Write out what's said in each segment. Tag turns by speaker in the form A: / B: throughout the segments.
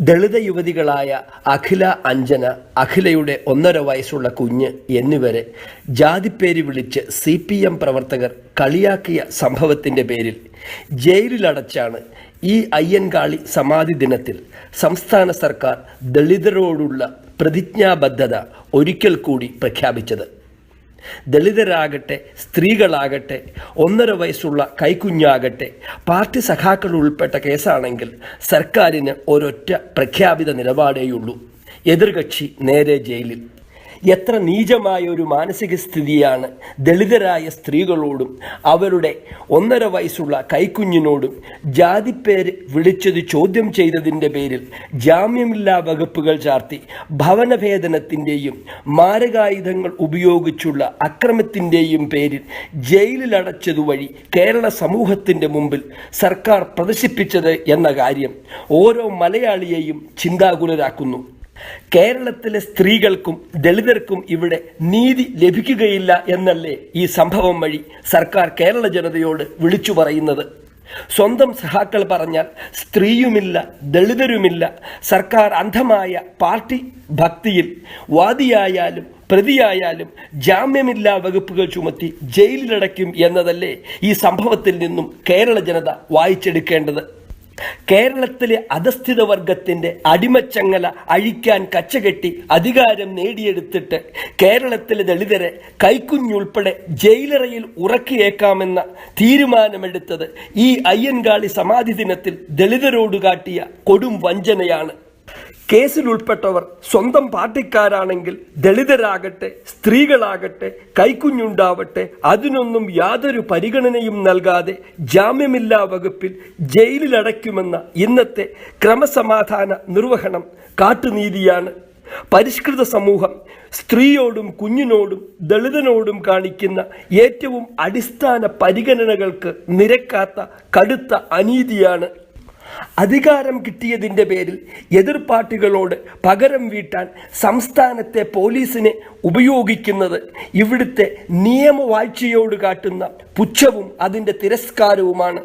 A: ദളിത യുവതികളായ അഖില അഞ്ജന, അഖിലയുടെ 1.5 വയസ്സുള്ള കുഞ്ഞ് എന്നിവരെ ജാതിപ്പേര് വിളിച്ച് CPM പ്രവർത്തകർ കളിയാക്കിയ സംഭവത്തിൻ്റെ പേരിൽ ജയിലിലടച്ചാണ് ഈ അയ്യൻകാളി സമാധി ദിനത്തിൽ സംസ്ഥാന സർക്കാർ ദളിതരോടുള്ള പ്രതിജ്ഞാബദ്ധത ഒരിക്കൽ കൂടി പ്രഖ്യാപിച്ചത്. ദളിതരാകട്ടെ, സ്ത്രീകളാകട്ടെ, 1.5 വയസ്സുള്ള കൈക്കുഞ്ഞാകട്ടെ, പാർട്ടി സഖാക്കൾ ഉൾപ്പെട്ട കേസാണെങ്കിൽ സർക്കാരിന് ഒരൊറ്റ പ്രഖ്യാപിത നിലപാടേയുള്ളൂ: എതിർകക്ഷി നേരെ ജയിലിൽ. എത്ര നീചമായ ഒരു മാനസിക സ്ഥിതിയാണ് ദളിതരായ സ്ത്രീകളോടും അവരുടെ 1.5 വയസ്സുള്ള കൈക്കുഞ്ഞിനോടും ജാതിപ്പേര് വിളിച്ചത് ചോദ്യം ചെയ്തതിൻ്റെ പേരിൽ ജാമ്യമില്ലാ വകുപ്പുകൾ ചാർത്തി ഭവനഭേദനത്തിൻ്റെയും മാരകായുധങ്ങൾ ഉപയോഗിച്ചുള്ള അക്രമത്തിൻ്റെയും പേരിൽ ജയിലിലടച്ചതുവഴി കേരള സമൂഹത്തിൻ്റെ മുമ്പിൽ സർക്കാർ പ്രദർശിപ്പിച്ചത് എന്ന കാര്യം ഓരോ മലയാളിയെയും ചിന്താകുലരാക്കുന്നു. കേരളത്തിലെ സ്ത്രീകൾക്കും ദളിതർക്കും ഇവിടെ നീതി ലഭിക്കുകയില്ല എന്നല്ലേ ഈ സംഭവം വഴി സർക്കാർ കേരള ജനതയോട് വിളിച്ചു പറയുന്നത്? സ്വന്തം സഹാക്കൾ പറഞ്ഞാൽ സ്ത്രീയുമില്ല, ദളിതരുമില്ല, സർക്കാർ അന്ധമായ പാർട്ടി ഭക്തിയിൽ വാദിയായാലും പ്രതിയായാലും ജാമ്യമില്ലാ വകുപ്പുകൾ ചുമത്തി ജയിലിലടയ്ക്കും എന്നതല്ലേ ഈ സംഭവത്തിൽ നിന്നും കേരള ജനത വായിച്ചെടുക്കേണ്ടത്? കേരളത്തിലെ അധസ്ഥിത വർഗത്തിൻ്റെ അടിമച്ചങ്ങല അഴിക്കാൻ കച്ചകെട്ടി അധികാരം നേടിയെടുത്തിട്ട് കേരളത്തിലെ ദളിതരെ കൈക്കുഞ്ഞുൾപ്പെടെ ജയിലറയിൽ ഉറക്കിയേക്കാമെന്ന തീരുമാനമെടുത്തത് ഈ അയ്യൻകാളി സമാധി ദിനത്തിൽ ദളിതരോട് കാട്ടിയ കൊടും വഞ്ചനയാണ്. കേസിൽ ഉൾപ്പെട്ടവർ സ്വന്തം പാർട്ടിക്കാരാണെങ്കിൽ ദളിതരാകട്ടെ, സ്ത്രീകളാകട്ടെ, കൈക്കുഞ്ഞുണ്ടാവട്ടെ, അതിനൊന്നും യാതൊരു പരിഗണനയും നൽകാതെ ജാമ്യമില്ലാ വകുപ്പിൽ ജയിലിലടയ്ക്കുമെന്ന ഇന്നത്തെ ക്രമസമാധാന നിർവഹണം കാട്ടുനീതിയാണ്. പരിഷ്കൃത സമൂഹം സ്ത്രീയോടും കുഞ്ഞിനോടും ദളിതനോടും കാണിക്കുന്ന ഏറ്റവും അടിസ്ഥാന പരിഗണനകൾക്ക് നിരക്കാത്ത കടുത്ത അനീതിയാണ്. അധികാരം കിട്ടിയതിൻ്റെ പേരിൽ എതിർ പാർട്ടികളോട് പകരം വീട്ടാൻ സംസ്ഥാനത്തെ പോലീസിനെ ഉപയോഗിക്കുന്നത് ഇവിടുത്തെ നിയമവാഴ്ചയോട് കാട്ടുന്ന പുച്ഛവും അതിൻ്റെ തിരസ്കാരവുമാണ്.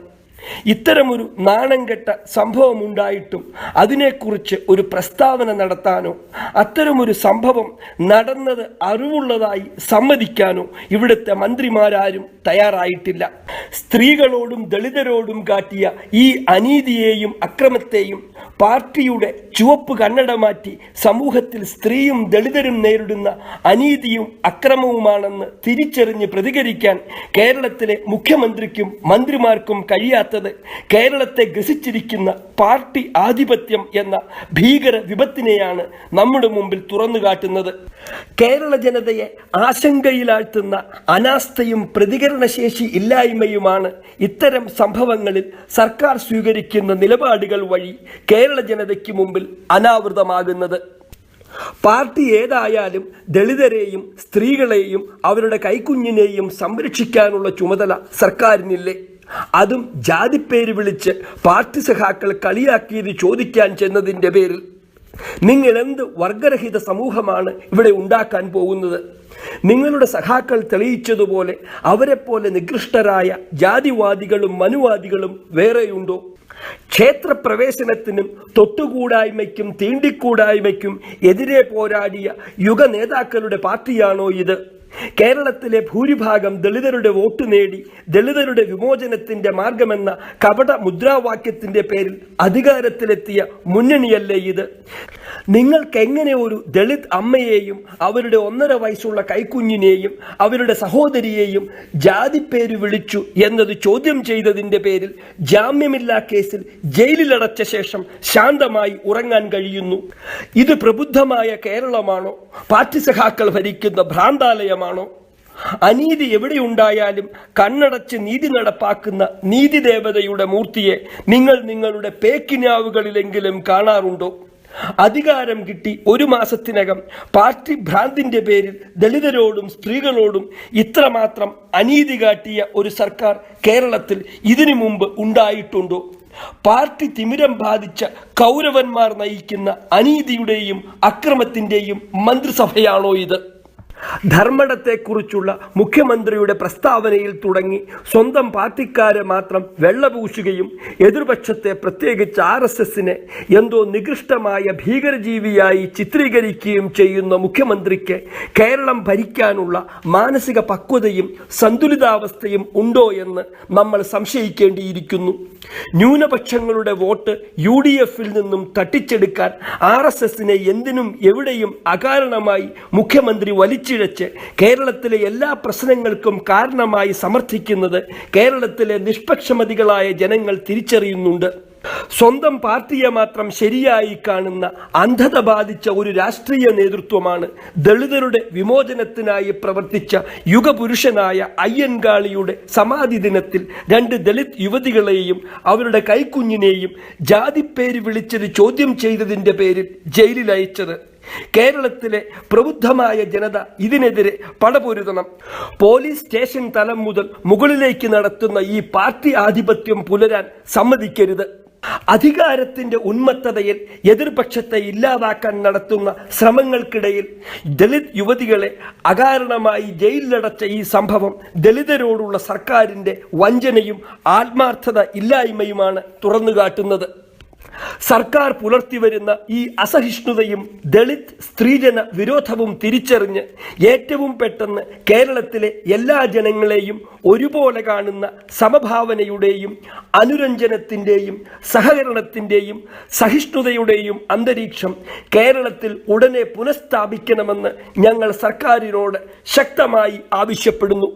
A: ഇത്തരമൊരു നാണംകെട്ട സംഭവം ഉണ്ടായിട്ടും അതിനെക്കുറിച്ച് ഒരു പ്രസ്താവന നടത്താനോ അത്തരമൊരു സംഭവം നടന്നത് അറിവുള്ളതായി സമ്മതിക്കാനോ ഇവിടുത്തെ മന്ത്രിമാരാരും തയ്യാറായിട്ടില്ല. സ്ത്രീകളോടും ദളിതരോടും കാട്ടിയ ഈ അനീതിയെയും അക്രമത്തെയും പാർട്ടിയുടെ ചുവപ്പ് കണ്ണട മാറ്റി സമൂഹത്തിൽ സ്ത്രീയും ദളിതരും നേരിടുന്ന അനീതിയും അക്രമവുമാണെന്ന് തിരിച്ചറിഞ്ഞ് പ്രതികരിക്കാൻ കേരളത്തിലെ മുഖ്യമന്ത്രിക്കും മന്ത്രിമാർക്കും കഴിയാത്ത കേരളത്തെ ഗ്രസിച്ചിരിക്കുന്ന പാർട്ടി ആധിപത്യം എന്ന ഭീകര വിപത്തിനെയാണ് നമ്മുടെ മുമ്പിൽ തുറന്നു കാട്ടുന്നത്. കേരള ജനതയെ ആശങ്കയിലാഴ്ത്തുന്ന അനാസ്ഥയും പ്രതികരണശേഷി ഇല്ലായ്മയുമാണ് ഇത്തരം സംഭവങ്ങളിൽ സർക്കാർ സ്വീകരിക്കുന്ന നിലപാടുകൾ വഴി കേരള ജനതയ്ക്ക് മുമ്പിൽ അനാവൃതമാകുന്നത്. പാർട്ടി ഏതായാലും ദളിതരെയും സ്ത്രീകളെയും അവരുടെ കൈക്കുഞ്ഞിനെയും സംരക്ഷിക്കാനുള്ള ചുമതല സർക്കാരിനില്ലേ? അതും ജാതിപ്പേര് വിളിച്ച് പാർട്ടി സഖാക്കൾ കളിയാക്കിയത് ചോദിക്കാൻ ചെന്നതിൻ്റെ പേരിൽ. നിങ്ങൾ എന്ത് വർഗരഹിത സമൂഹമാണ് ഇവിടെ ഉണ്ടാക്കാൻ പോകുന്നത്? നിങ്ങളുടെ സഖാക്കൾ തെളിയിച്ചതുപോലെ അവരെപ്പോലെ നികൃഷ്ടരായ ജാതിവാദികളും മനുവാദികളും വേറെയുണ്ടോ? ക്ഷേത്രപ്രവേശനത്തിനും തൊട്ടുകൂടായ്മയ്ക്കും തീണ്ടിക്കൂടായ്മയ്ക്കും എതിരെ പോരാടിയ യുഗ നേതാക്കളുടെ പാർട്ടിയാണോ ഇത്? കേരളത്തിലെ ഭൂരിഭാഗം ദളിതരുടെ വോട്ട് നേടി ദളിതരുടെ വിമോചനത്തിന്റെ മാർഗമെന്ന കപട മുദ്രാവാക്യത്തിന്റെ പേരിൽ അധികാരത്തിലെത്തിയ മുന്നണിയല്ലേ ഇത്? നിങ്ങൾക്കെങ്ങനെ ഒരു ദളിത് അമ്മയെയും അവരുടെ 1.5 വയസ്സുള്ള കൈക്കുഞ്ഞിനെയും അവരുടെ സഹോദരിയെയും ജാതിപ്പേര് വിളിച്ചു എന്നത് ചോദ്യം ചെയ്തതിൻ്റെ പേരിൽ ജാമ്യമില്ലാ കേസിൽ ജയിലിലടച്ച ശേഷം ശാന്തമായി ഉറങ്ങാൻ കഴിയുന്നു? ഇത് പ്രബുദ്ധമായ കേരളമാണോ? പാർട്ടി സഖാക്കൾ ഭരിക്കുന്ന ഭ്രാന്താലയമാണോ? അനീതി എവിടെയുണ്ടായാലും കണ്ണടച്ച് നീതി നടപ്പാക്കുന്ന നീതിദേവതയുടെ മൂർത്തിയെ നിങ്ങൾ നിങ്ങളുടെ പേക്കിനാവുകളിലെങ്കിലും കാണാറുണ്ടോ? അധികാരം കിട്ടി 1 മാസത്തിനകം പാർട്ടി ഭ്രാന്തിൻ്റെ പേരിൽ ദളിതരോടും സ്ത്രീകളോടും ഇത്രമാത്രം അനീതി കാട്ടിയ ഒരു സർക്കാർ കേരളത്തിൽ ഇതിനു മുമ്പ് ഉണ്ടായിട്ടുണ്ടോ? പാർട്ടി തിമിരം ബാധിച്ച കൗരവന്മാർ നയിക്കുന്ന അനീതിയുടെയും അക്രമത്തിൻ്റെയും മന്ത്രിസഭയാണോ ഇത്? ധർമ്മടത്തെക്കുറിച്ചുള്ള മുഖ്യമന്ത്രിയുടെ പ്രസ്താവനയിൽ തുടങ്ങി സ്വന്തം പാർട്ടിക്കാരെ മാത്രം വെള്ളപൂശുകയും എതിർപക്ഷത്തെ പ്രത്യേകിച്ച് RSSനെ എന്തോ നികൃഷ്ടമായ ഭീകരജീവിയായി ചിത്രീകരിക്കുകയും ചെയ്യുന്ന മുഖ്യമന്ത്രിക്ക് കേരളം ഭരിക്കാനുള്ള മാനസിക പക്വതയും സന്തുലിതാവസ്ഥയും ഉണ്ടോ എന്ന് നമ്മൾ സംശയിക്കേണ്ടിയിരിക്കുന്നു. ന്യൂനപക്ഷങ്ങളുടെ വോട്ട് UDFൽ നിന്നും തട്ടിച്ചെടുക്കാൻ RSSനെ എന്തിനും എവിടെയും അകാരണമായി മുഖ്യമന്ത്രി വലിച്ചിഴച്ച് കേരളത്തിലെ എല്ലാ പ്രശ്നങ്ങൾക്കും കാരണമായി സമർത്ഥിക്കുന്നത് കേരളത്തിലെ നിഷ്പക്ഷമതികളായ ജനങ്ങൾ തിരിച്ചറിയുന്നുണ്ട്. സ്വന്തം പാർട്ടിയെ മാത്രം ശരിയായി കാണുന്ന അന്ധത ബാധിച്ച ഒരു രാഷ്ട്രീയ നേതൃത്വമാണ് ദളിതരുടെ വിമോചനത്തിനായി പ്രവർത്തിച്ച യുഗപുരുഷനായ അയ്യൻകാളിയുടെ സമാധി ദിനത്തിൽ 2 ദളിത് യുവതികളെയും അവരുടെ കൈക്കുഞ്ഞിനെയും ജാതിപ്പേര് വിളിച്ചത് ചോദ്യം ചെയ്തതിൻ്റെ പേരിൽ ജയിലിൽ അയച്ചത്. കേരളത്തിലെ പ്രബുദ്ധമായ ജനത ഇതിനെതിരെ പടപൊരുതണം. പോലീസ് സ്റ്റേഷൻ തലം മുതൽ മുകളിലേക്ക് നടത്തുന്ന ഈ പാർട്ടി ആധിപത്യം പുലരാൻ സമ്മതിക്കരുത്. അധികാരത്തിന്റെ ഉന്മത്തതയിൽ എതിർപക്ഷത്തെ ഇല്ലാതാക്കാൻ നടത്തുന്ന ശ്രമങ്ങൾക്കിടയിൽ ദളിത് യുവതികളെ അകാരണമായി ജയിലിലടച്ച ഈ സംഭവം ദളിതരോടുള്ള സർക്കാരിന്റെ വഞ്ചനയും ആത്മാർത്ഥത ഇല്ലായ്മയുമാണ് തുറന്നുകാട്ടുന്നത്. സർക്കാർ പുലർത്തിവരുന്ന ഈ അസഹിഷ്ണുതയും ദളിത് സ്ത്രീജന വിരോധവും തിരിച്ചറിഞ്ഞ് ഏറ്റവും പെട്ടെന്ന് കേരളത്തിലെ എല്ലാ ജനങ്ങളെയും ഒരുപോലെ കാണുന്ന സമഭാവനയുടെയും അനുരഞ്ജനത്തിൻ്റെയും സഹകരണത്തിൻ്റെയും സഹിഷ്ണുതയുടെയും അന്തരീക്ഷം കേരളത്തിൽ ഉടനെ പുനഃസ്ഥാപിക്കണമെന്ന് ഞങ്ങൾ സർക്കാരിനോട് ശക്തമായി ആവശ്യപ്പെടുന്നു.